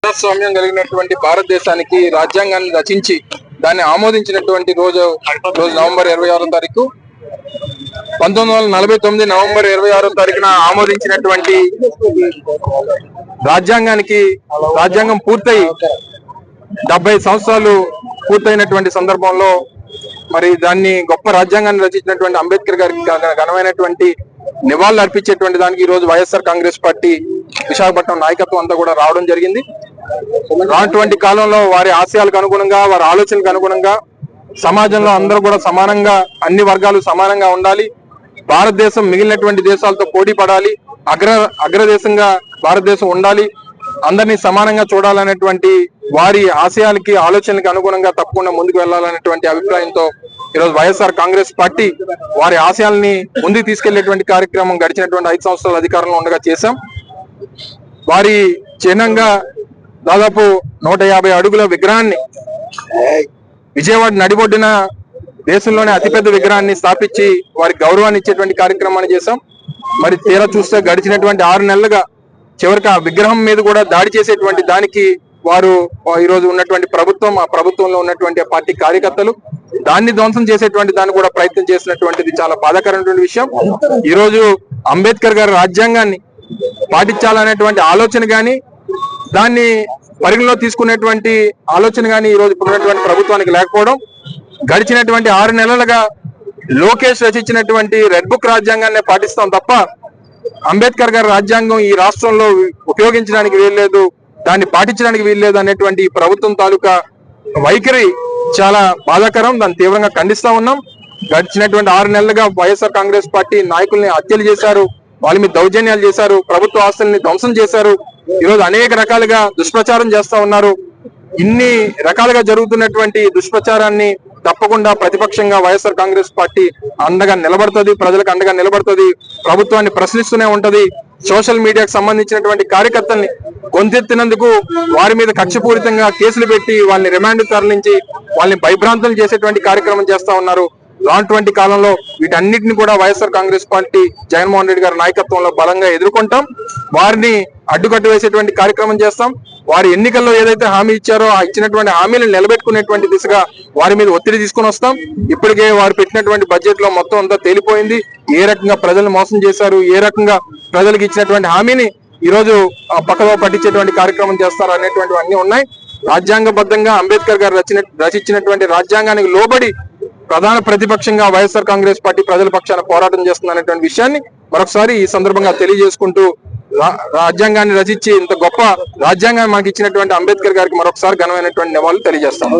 ప్రజాస్వామ్యం కలిగినటువంటి భారతదేశానికి రాజ్యాంగాన్ని రచించి దాన్ని ఆమోదించినటువంటి రోజు నవంబర్ 26వ తారీఖు 1949 నవంబర్ 26వ తారీఖున ఆమోదించినటువంటి రాజ్యాంగం పూర్తయి 70 సంవత్సరాలు పూర్తయినటువంటి సందర్భంలో మరి దాన్ని గొప్ప రాజ్యాంగాన్ని రచించినటువంటి అంబేద్కర్ గారికి ఘనమైనటువంటి నివాళులు అర్పించేటువంటి దానికి ఈ రోజు వైఎస్ఆర్ కాంగ్రెస్ పార్టీ విశాఖపట్నం నాయకత్వం అంతా కూడా రావడం జరిగింది. రానటువంటి కాలంలో వారి ఆశయాలకు అనుగుణంగా, వారి ఆలోచనలకు అనుగుణంగా సమాజంలో అందరూ కూడా సమానంగా, అన్ని వర్గాలు సమానంగా ఉండాలి. భారతదేశం మిగిలినటువంటి దేశాలతో పోటీ పడాలి. అగ్రదేశంగా భారతదేశం ఉండాలి. అందరినీ సమానంగా చూడాలనేటువంటి వారి ఆశయాలకి, ఆలోచనలకి అనుగుణంగా తప్పకుండా ముందుకు వెళ్లాలనేటువంటి అభిప్రాయంతో ఈరోజు వైఎస్ఆర్ కాంగ్రెస్ పార్టీ వారి ఆశయాల్ని ముందుకు తీసుకెళ్లేటువంటి కార్యక్రమం గడిచినటువంటి 5 సంవత్సరాల అధికారంలో ఉండగా చేశాం. వారి చిహ్నంగా దాదాపు 150 అడుగుల విగ్రహాన్ని విజయవాడ నడిబొడ్డున దేశంలోనే అతిపెద్ద విగ్రహాన్ని స్థాపించి వారికి గౌరవాన్ని ఇచ్చేటువంటి కార్యక్రమాన్ని చేశాం. మరి తీరా చూస్తే గడిచినటువంటి 6 నెలలుగా చివరికి ఆ విగ్రహం మీద కూడా దాడి చేసేటువంటి దానికి వారు ఈరోజు ఉన్నటువంటి ప్రభుత్వం, ఆ ప్రభుత్వంలో ఉన్నటువంటి పార్టీ కార్యకర్తలు దాన్ని ధ్వంసం చేసేటువంటి దాన్ని కూడా ప్రయత్నం చేసినటువంటిది చాలా బాధాకరమైనటువంటి విషయం. ఈ రోజు అంబేద్కర్ గారి రాజ్యాంగాన్ని పాటించాలనేటువంటి ఆలోచన గాని, దాన్ని పరిగణలో తీసుకునేటువంటి ఆలోచన గాని ఈ రోజు ఇప్పుడున్నటువంటి ప్రభుత్వానికి లేకపోవడం, గడిచినటువంటి 6 నెలలుగా లోకేష్ రచించినటువంటి రెడ్ బుక్ రాజ్యాంగాన్ని పాటిస్తాం తప్ప అంబేద్కర్ గారి రాజ్యాంగం ఈ రాష్ట్రంలో ఉపయోగించడానికి వీల్లేదు, దాన్ని పాటించడానికి వీల్లేదు అనేటువంటి ప్రభుత్వం తాలూకా వైఖరి చాలా బాధాకరం. దాన్ని తీవ్రంగా ఖండిస్తా ఉన్నాం. గడిచినటువంటి 6 నెలలుగా వైఎస్ఆర్ కాంగ్రెస్ పార్టీ నాయకుల్ని హత్యలు చేశారు, వాళ్ళ మీద దౌర్జన్యాలు చేశారు, ప్రభుత్వ ఆస్తుల్ని ధ్వంసం చేశారు. ఈరోజు అనేక రకాలుగా దుష్ప్రచారం చేస్తా ఉన్నారు. ఇన్ని రకాలుగా జరుగుతున్నటువంటి దుష్ప్రచారాన్ని తప్పకుండా ప్రతిపక్షంగా వైఎస్ఆర్ కాంగ్రెస్ పార్టీ అండగా నిలబడుతుంది, ప్రజలకు అండగా నిలబడుతుంది, ప్రభుత్వాన్ని ప్రశ్నిస్తూనే ఉంటది. సోషల్ మీడియాకు సంబంధించినటువంటి కార్యకర్తల్ని గొంతెత్తినందుకు వారి మీద కక్షపూరితంగా కేసులు పెట్టి వాళ్ళని రిమాండ్ తరలించి వాళ్ళని భయభ్రాంతులు చేసేటువంటి కార్యక్రమం చేస్తా ఉన్నారు. రానటువంటి కాలంలో వీటన్నిటిని కూడా వైఎస్ఆర్ కాంగ్రెస్ పార్టీ జగన్మోహన్ రెడ్డి గారి నాయకత్వంలో బలంగా ఎదుర్కొంటాం. వారిని అడ్డుకట్టు వేసేటువంటి కార్యక్రమం చేస్తాం. వారి ఎన్నికల్లో ఏదైతే హామీ ఇచ్చారో ఆ ఇచ్చినటువంటి హామీలను నిలబెట్టుకునేటువంటి దిశగా వారి మీద ఒత్తిడి తీసుకుని వస్తాం. ఇప్పటికే వారు పెట్టినటువంటి బడ్జెట్ లో మొత్తం అంతా తేలిపోయింది. ఏ రకంగా ప్రజలను మోసం చేశారు, ఏ రకంగా ప్రజలకు ఇచ్చినటువంటి హామీని ఈ రోజు పక్కదో పట్టించేటువంటి కార్యక్రమం చేస్తారు అనేటువంటివి అన్ని ఉన్నాయి. రాజ్యాంగబద్ధంగా అంబేద్కర్ గారు రచించినటువంటి రాజ్యాంగానికి లోబడి ప్రధాన ప్రతిపక్షంగా వైఎస్ఆర్ కాంగ్రెస్ పార్టీ ప్రజల పక్షాన పోరాటం చేస్తుంది అనేటువంటి విషయాన్ని మరొకసారి ఈ సందర్భంగా తెలియజేసుకుంటూ, రాజ్యాంగాన్ని రచించి ఇంత గొప్ప రాజ్యాంగాన్ని మనకి ఇచ్చినటువంటి అంబేద్కర్ గారికి మరొకసారి ఘనమైనటువంటి నివాళులు తెలియజేస్తాం.